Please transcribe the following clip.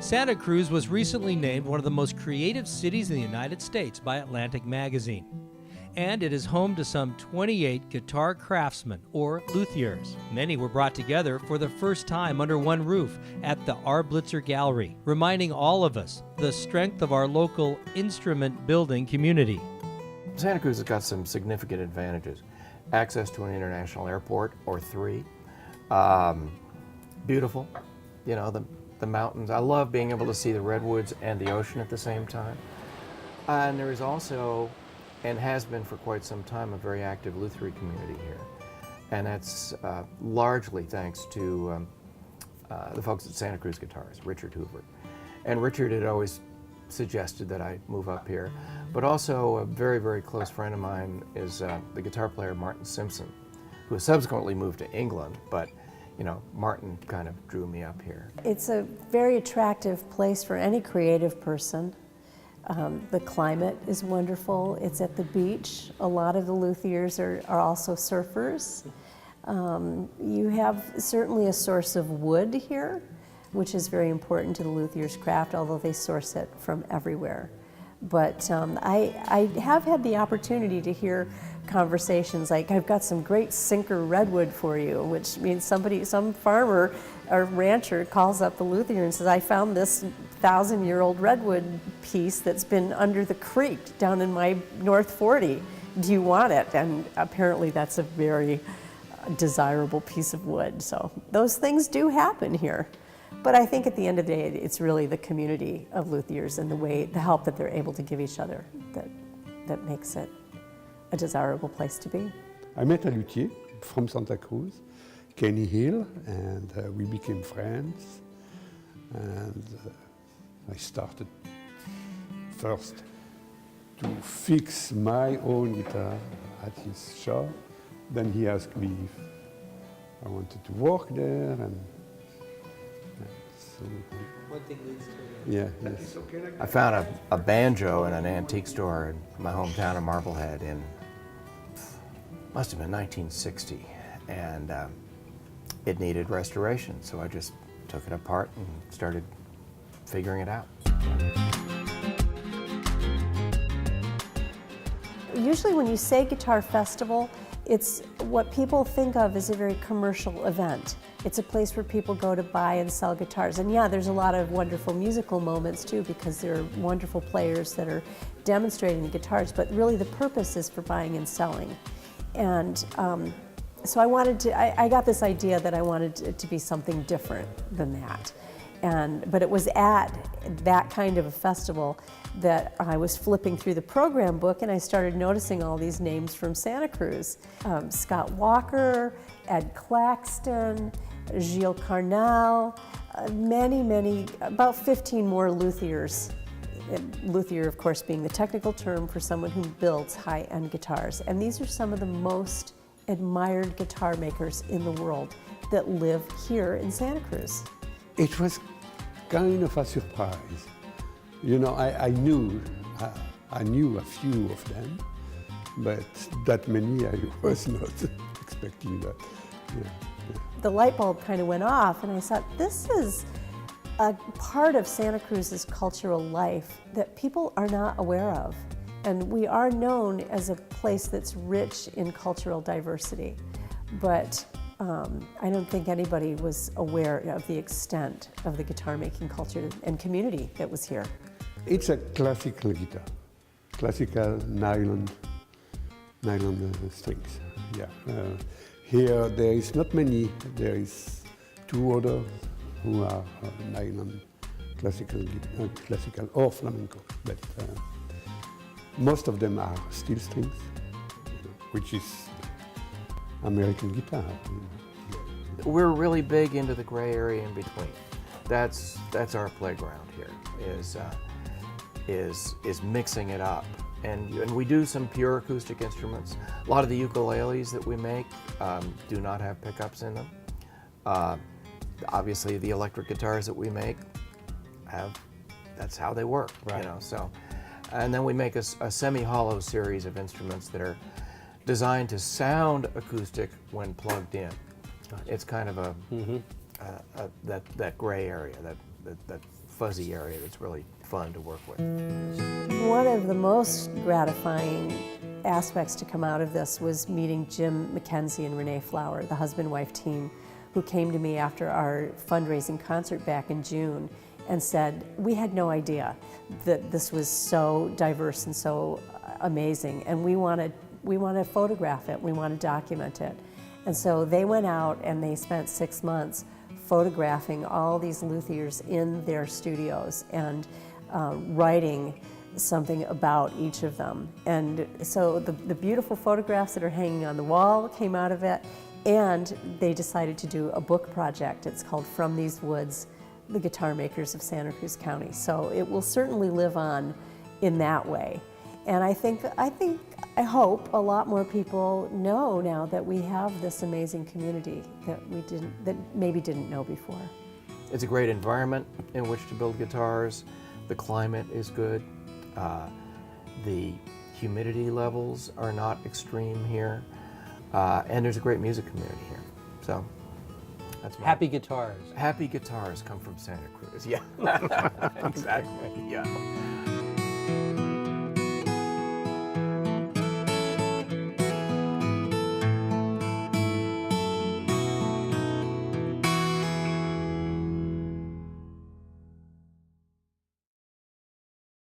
Santa Cruz was recently named one of the most creative cities in the United States by Atlantic Magazine. And it is home to some 28 guitar craftsmen, or luthiers. Many were brought together for the first time under one roof at the Blitzer Gallery, reminding all of us the strength of our local instrument building community. Santa Cruz has got some significant advantages. Access to an international airport, or three. Beautiful, you know, the mountains. I love being able to see the redwoods and the ocean at the same time. And there is also, and has been for quite some time, a very active luthier community here. And that's largely thanks to the folks at Santa Cruz Guitars, Richard Hoover. And Richard had always suggested that I move up here. But also a very, very close friend of mine is the guitar player Martin Simpson, who subsequently moved to England, but you know, Martin kind of drew me up here. It's a very attractive place for any creative person. The climate is wonderful. It's at the beach. A lot of the luthiers are also surfers. You have certainly a source of wood here, which is very important to the luthier's craft, although they source it from everywhere. But I have had the opportunity to hear conversations like, I've got some great sinker redwood for you, which means some farmer or rancher calls up the luthier and says, I found this 1,000-year-old redwood piece that's been under the creek down in my North 40. Do you want it? And apparently that's a very desirable piece of wood. So those things do happen here. But I think at the end of the day, it's really the community of luthiers and the help that they're able to give each other that makes it a desirable place to be. I met a luthier from Santa Cruz, Kenny Hill, and we became friends. And I started first to fix my own guitar at his shop. Then he asked me if I wanted to work there, and so One thing leads to yeah, yes. I found a banjo in an antique store in my hometown of Marblehead in, must have been 1960, and it needed restoration, so I just took it apart and started figuring it out. Usually when you say guitar festival, it's what people think of as a very commercial event. It's a place where people go to buy and sell guitars. And yeah, there's a lot of wonderful musical moments too, because there are wonderful players that are demonstrating the guitars, but really the purpose is for buying and selling. And so I got this idea that I wanted it to be something different than that. But it was at that kind of a festival that I was flipping through the program book and I started noticing all these names from Santa Cruz. Scott Walker, Ed Claxton, Gilles Carnal, many, about 15 more luthiers. Luthier, of course, being the technical term for someone who builds high-end guitars. And these are some of the most admired guitar makers in the world that live here in Santa Cruz. It was kind of a surprise. You know, I knew a few of them, but that many I was not expecting that. Yeah. The light bulb kind of went off and I thought, this is a part of Santa Cruz's cultural life that people are not aware of. And we are known as a place that's rich in cultural diversity, but I don't think anybody was aware of the extent of the guitar making culture and community that was here. It's a classical guitar, classical nylon strings. Yeah. Here there is not many. There is two others who are nylon classical or flamenco, but most of them are steel strings, which is American guitar. We're really big into the gray area in between. That's our playground here. Is mixing it up, and we do some pure acoustic instruments. A lot of the ukuleles that we make do not have pickups in them. Obviously, the electric guitars that we make that's how they work, right. You know. So, and then we make a semi-hollow series of instruments that are designed to sound acoustic when plugged in. It's kind of that gray area, that fuzzy area that's really fun to work with. One of the most gratifying aspects to come out of this was meeting Jim McKenzie and Renee Flower, the husband-wife team, who came to me after our fundraising concert back in June and said, we had no idea that this was so diverse and so amazing, and we want to photograph it, we want to document it. And so they went out and they spent 6 months photographing all these luthiers in their studios and writing something about each of them. And so the beautiful photographs that are hanging on the wall came out of it, and they decided to do a book project. It's called From These Woods, the Guitar Makers of Santa Cruz County. So it will certainly live on in that way. And I hope a lot more people know now that we have this amazing community that maybe didn't know before. It's a great environment in which to build guitars. The climate is good. The humidity levels are not extreme here. And there's a great music community here. So that's Happy guitars. Happy guitars come from Santa Cruz. Yeah, exactly. Yeah.